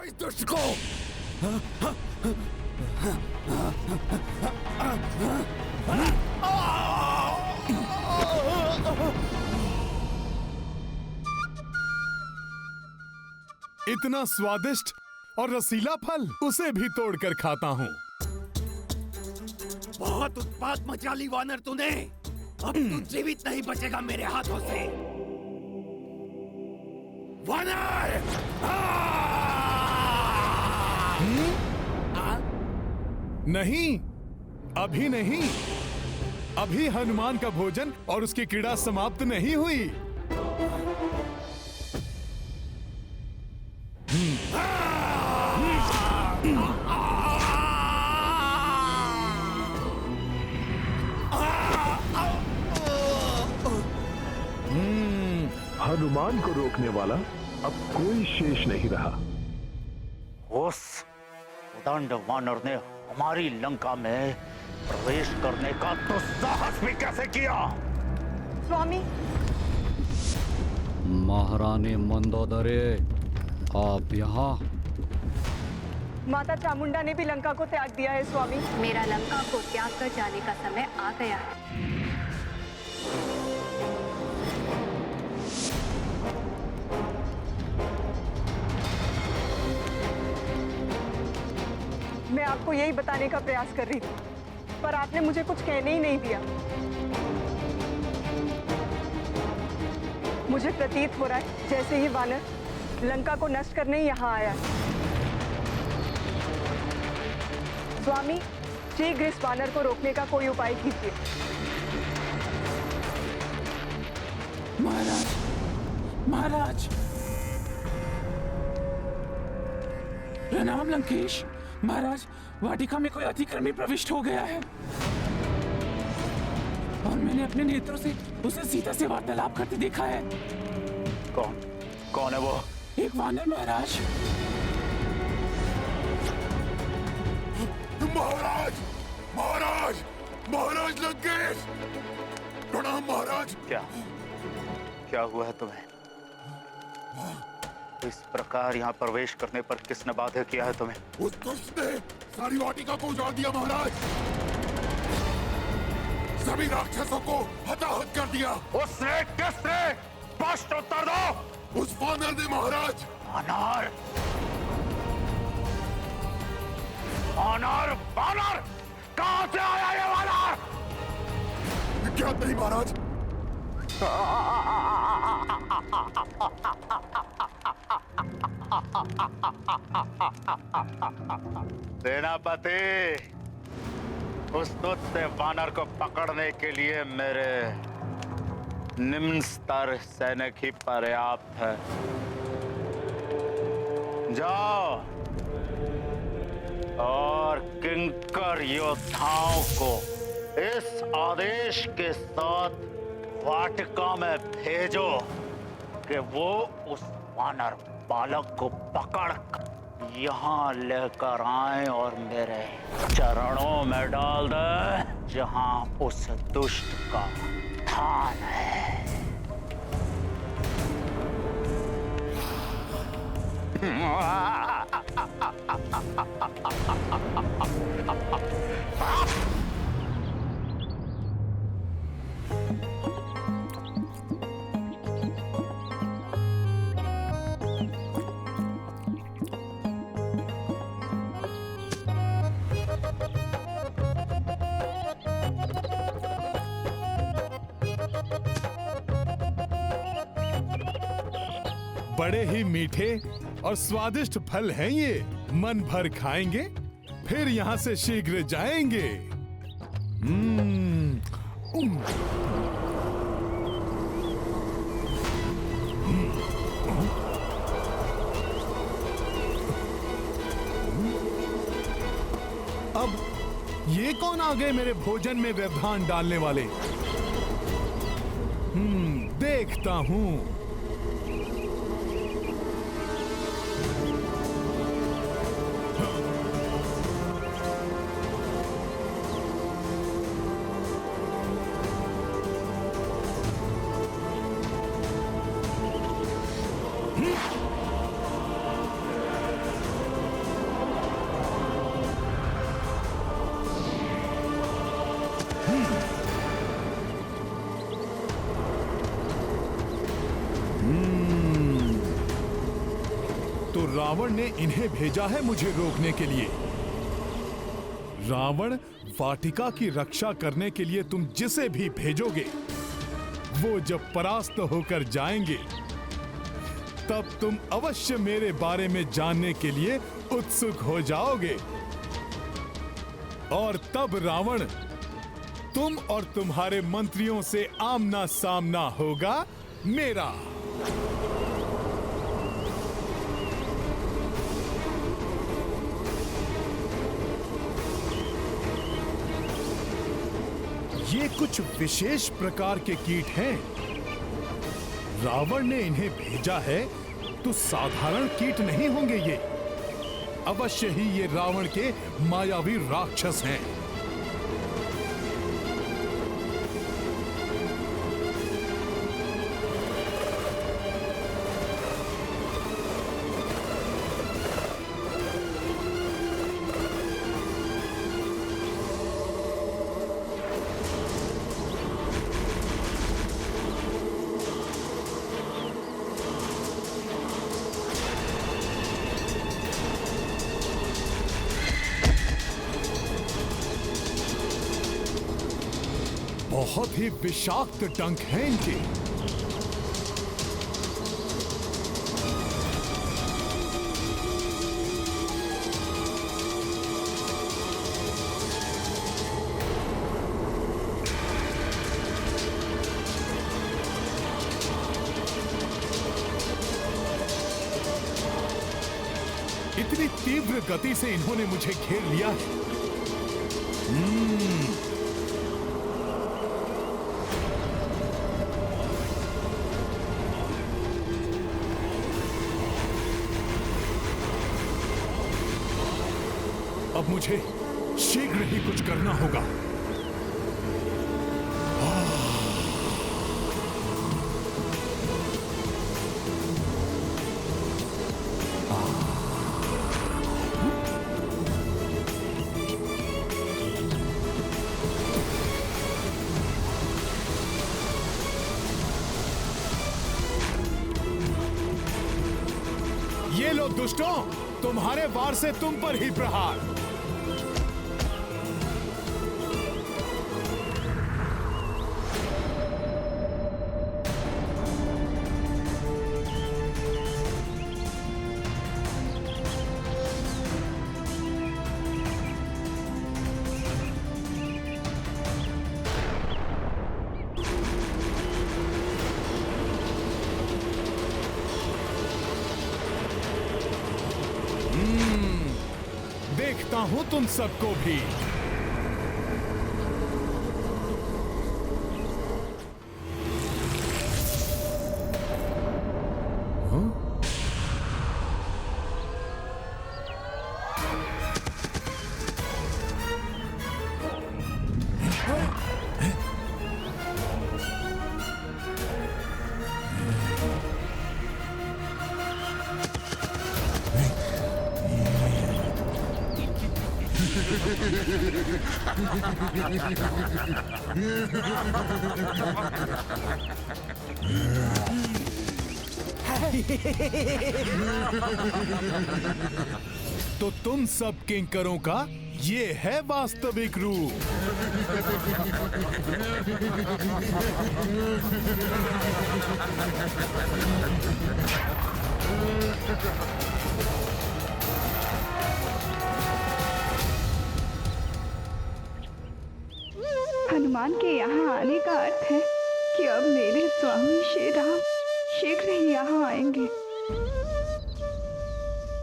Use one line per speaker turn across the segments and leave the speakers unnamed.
इस दुष्ट को।
इतना स्वादिष्ट और रसीला फल, उसे भी तोड़कर खाता हूँ।
बहुत उत्पात मचा ली वानर तूने। अब तू जीवित नहीं बचेगा मेरे हाथों से। वानर!
नहीं, अभी नहीं। अभी हनुमान का भोजन और उसकी क्रीड़ा समाप्त नहीं हुई।
हनुमान को रोकने वाला अब कोई शेष नहीं रहा।
उस उदंड वानर ने हमारी लंका में प्रवेश करने का तो साहस भी कैसे किया?
स्वामी।
महारानी मंदोदरी, आप यहाँ?
माता चामुंडा ने भी लंका को त्याग दिया है स्वामी।
मेरा लंका को त्याग कर जाने का समय आ गया है।
मैं आपको यही बताने का प्रयास कर रही थी, पर आपने मुझे कुछ कहने ही नहीं दिया। मुझे प्रतीत हो रहा है जैसे ही वानर लंका को नष्ट करने यहाँ आया है। स्वामी, शीघ्र इस वानर को रोकने का कोई उपाय कीजिए।
महाराज, महाराज, प्रणाम लंकेश। महाराज, वाटिका में कोई अतिक्रमी प्रविष्ट हो गया है और मैंने अपने नेत्रों से उसे सीता से वार्तालाप करते देखा है।
कौन कौन है वो?
एक वानर महाराज।
महाराज, महाराज, महाराज लंकेश, प्रणाम महाराज।
क्या हुआ है तुम्हें? इस प्रकार यहाँ प्रवेश करने पर किसने बाध्य किया है तुम्हें?
उस दुष्ट ने सारी वाटिका को उजाड़ दिया महाराज। सभी राक्षसों को हताहत कर दिया।
उसने? किसने? स्पष्ट उत्तर दो।
उस वानर ने महाराज।
वानर? वानर? वानर? कहाँ से आया ये वानर?
ज्ञात नहीं महाराज।
सेनापति, उस दुष्ट वानर को पकड़ने के लिए मेरे निम्न स्तर सैनिक ही पर्याप्त है। जाओ और किंकर योद्धाओं को इस आदेश के साथ वाटिका में भेजो कि वो उस वानर बालक को पकड़ यहाँ लेकर आए और मेरे चरणों में डाल दे, जहाँ उस दुष्ट का स्थान है।
बड़े ही मीठे और स्वादिष्ट फल हैं ये। मन भर खाएंगे, फिर यहाँ से शीघ्र जाएंगे। अब ये कौन आ गए मेरे भोजन में व्यवधान डालने वाले? देखता हूँ। रावण ने इन्हें भेजा है मुझे रोकने के लिए। रावण वाटिका की रक्षा करने के लिए तुम जिसे भी भेजोगे, वो जब परास्त होकर जाएंगे, तब तुम अवश्य मेरे बारे में जानने के लिए उत्सुक हो जाओगे। और तब रावण तुम और तुम्हारे मंत्रियों से आमना सामना होगा मेरा। ये कुछ विशेष प्रकार के कीट हैं। रावण ने इन्हें भेजा है तो साधारण कीट नहीं होंगे ये। अवश्य ही ये रावण के मायावी राक्षस हैं। बहुत ही विषाक्त डंक हैं इनके। इतनी तीव्र गति से इन्होंने मुझे घेर लिया है। अब मुझे शीघ्र ही कुछ करना होगा। ये लो दुष्टों, तुम्हारे वार से तुम पर ही प्रहार। देखता हूं तुम सबको भी। तो तुम सब किंकरों का ये है वास्तविक रूप।
हनुमान के यहाँ आने का अर्थ है कि अब मेरे स्वामी श्री राम शीघ्र ही यहाँ आएंगे।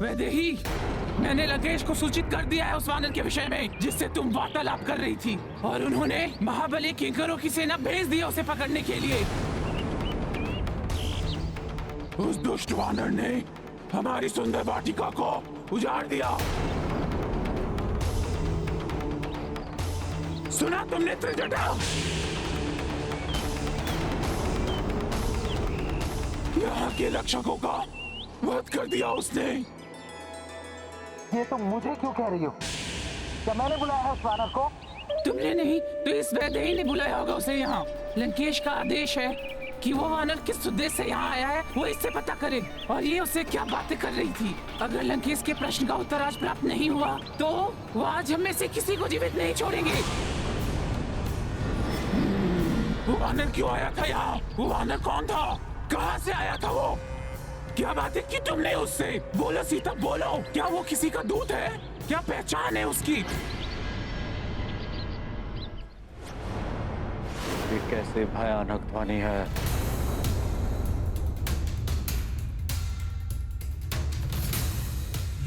वैदेही, मैंने लंकेश को सूचित कर दिया है उस वानर के विषय में जिससे तुम वार्तालाप कर रही थी, और उन्होंने महाबली किंकरों की सेना भेज दी उसे पकड़ने के लिए। उस दुष्ट वानर ने हमारी सुंदर वाटिका को उजाड़ दिया। सुना तुमने त्रिजटा? यहाँ के रक्षकों का वध कर दिया उसने।
ये तुम मुझे क्यों कह रही हो? क्या मैंने बुलाया है उस वानर को?
तुमने नहीं तो इस वैदेही ने बुलाया होगा उसे यहाँ। लंकेश का आदेश है कि वो वानर किस उद्देश्य से यहाँ आया है वो इससे पता करे और ये उससे क्या बातें कर रही थी। अगर लंकेश के प्रश्न का उत्तर आज प्राप्त नहीं हुआ तो वो आज हम में से किसी को जीवित नहीं छोड़ेंगे। वो वानर क्यों आया था यहाँ? वो वानर कौन था? कहाँ से आया था वो? क्या बातें की तुमने उससे? बोलो सीता बोलो, क्या वो किसी का दूत है? क्या पहचान है उसकी?
ये कैसे भयानक ध्वनि है?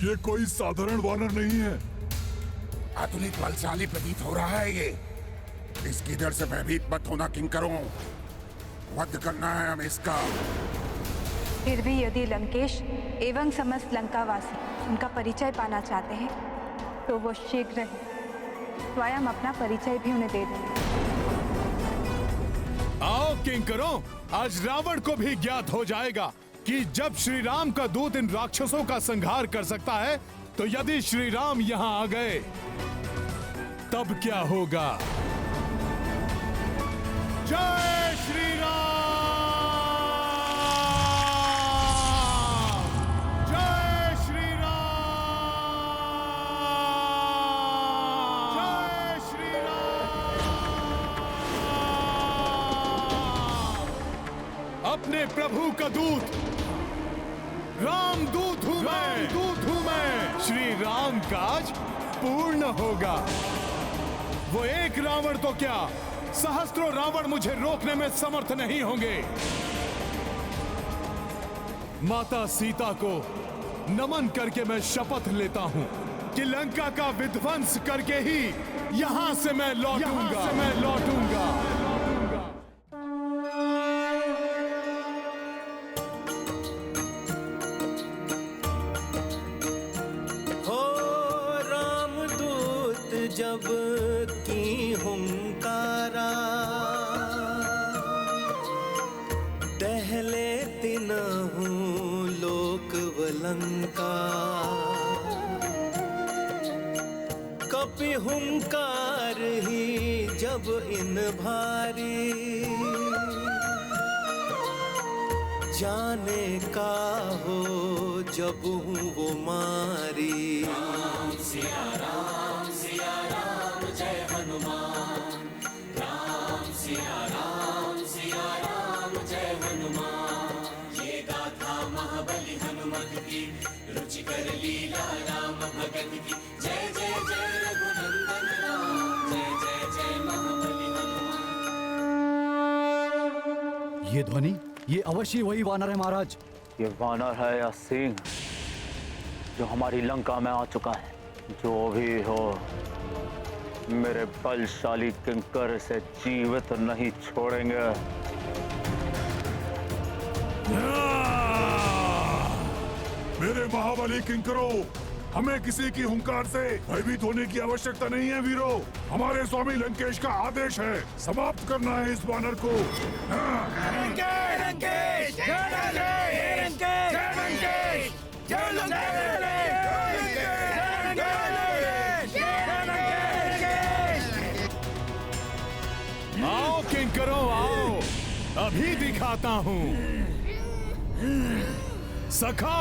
ये कोई साधारण वानर नहीं है।
अतुलित बलशाली प्रतीत हो रहा है ये। इसकी डर से भयभीत मत होना किंकरों, वध करना है हमें इसका।
फिर भी यदि लंकेश एवं समस्त लंकावासी उनका परिचय पाना चाहते हैं तो वो शीघ्र ही स्वयं अपना परिचय भी उन्हें दे देंगे।
आओ किंकरों, आज रावण को भी ज्ञात हो जाएगा कि जब श्री राम का दूत इन राक्षसों का संहार कर सकता है तो यदि श्री राम यहाँ आ गए तब क्या होगा। जय श्री राम! जय श्री राम! जय श्री राम! अपने प्रभु का दूत रामदूत हूँ मैं। श्री राम काज पूर्ण होगा। वो एक रावण तो क्या, सहस्त्रों रावण मुझे रोकने में समर्थ नहीं होंगे। माता सीता को नमन करके मैं शपथ लेता हूँ कि लंका का विध्वंस करके ही यहाँ से मैं लौटूंगा।
जब की हुंकारा दहले तिनहु लोक वलंका। कपि हुंकार ही जब इन भारी जाने का हो जब हूँ वो मारी। राम सिया राम जय हनुमान। राम सिया राम जय हनुमान। ये गाथा महाबली हनुमत की, रुचिकर लीला राम भगत की। जय जय जय रघुनंदन राम, जय जय जय महाबली हनुमान।
ये ध्वनि, ये अवश्य वही वानर है महाराज।
ये वानर है या सिंह जो हमारी लंका में आ चुका है? जो भी हो, मेरे बलशाली किंकर से जीवित नहीं छोड़ेंगे।
मेरे महाबली किंकरों, हमें किसी की हुंकार से भयभीत होने की आवश्यकता नहीं है वीरों। हमारे स्वामी लंकेश का आदेश है, समाप्त करना है इस वानर को।
आओ किंकरों आओ, अभी दिखाता हूँ। सखा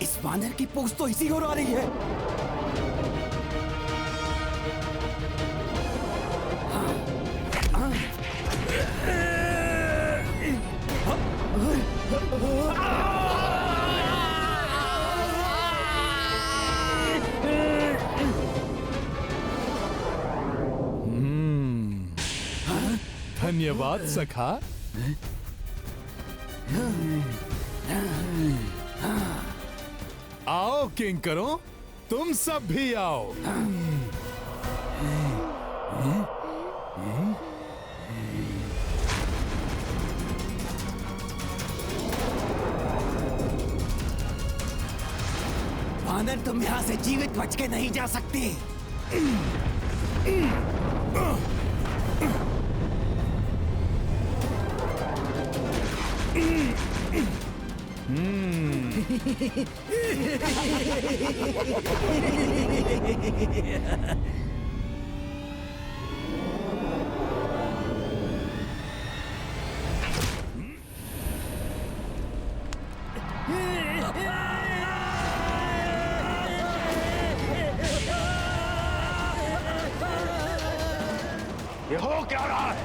इस वानर की पूंछ तो इसी ओर आ रही है।
धन्यवाद सखा। आओ किंकरों, तुम सब भी आओ।
वानर, तुम यहाँ से जीवित बच के नहीं जा सकते।
ये हो क्या रहा है?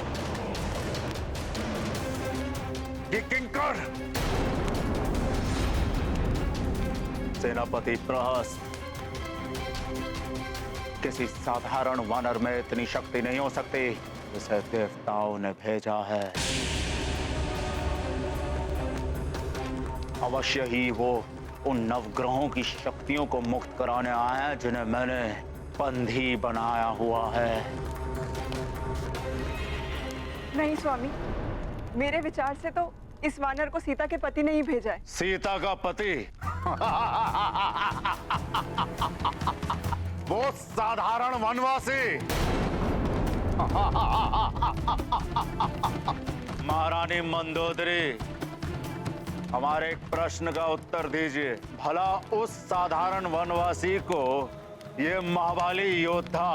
ये किंकर सेनापति प्रहस्त, किसी साधारण वानर में इतनी शक्ति नहीं हो सकती जिसे देवताओं ने भेजा है। अवश्य ही वो उन नवग्रहों की शक्तियों को मुक्त कराने आए हैं जिन्हें मैंने बंधी बनाया हुआ है।
नहीं स्वामी, मेरे विचार से तो इस वानर को सीता के पति ने ही भेजा है।
सीता का पति? वो साधारण वनवासी। महारानी मंदोदरी, हमारे एक प्रश्न का उत्तर दीजिए। भला उस साधारण वनवासी को ये महाबली योद्धा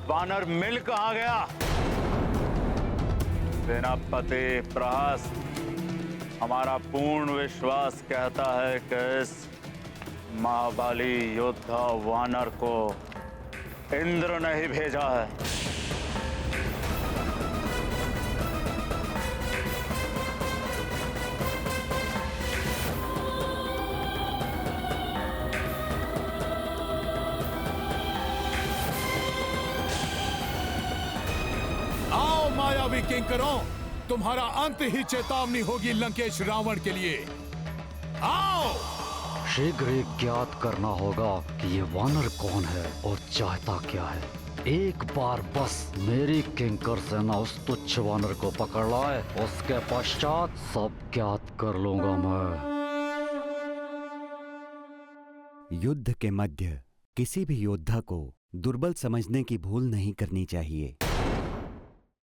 वानर मिल कहाँ गया? सेनापति प्रहस्त, हमारा पूर्ण विश्वास कहता है कि इस महाबली योद्धा वानर को इंद्र ने ही भेजा है।
आओ मायावी किंकरों, तुम्हारा अंत ही चेतावनी होगी लंकेश रावण के लिए। आओ!
शीघ्र ही ज्ञात करना होगा कि ये वानर कौन है और चाहता क्या है। एक बार बस मेरी किंकर सेना उस तुच्छ वानर को पकड़ लाए, उसके पश्चात सब ज्ञात कर लूंगा मैं।
युद्ध के मध्य किसी भी योद्धा को दुर्बल समझने की भूल नहीं करनी चाहिए।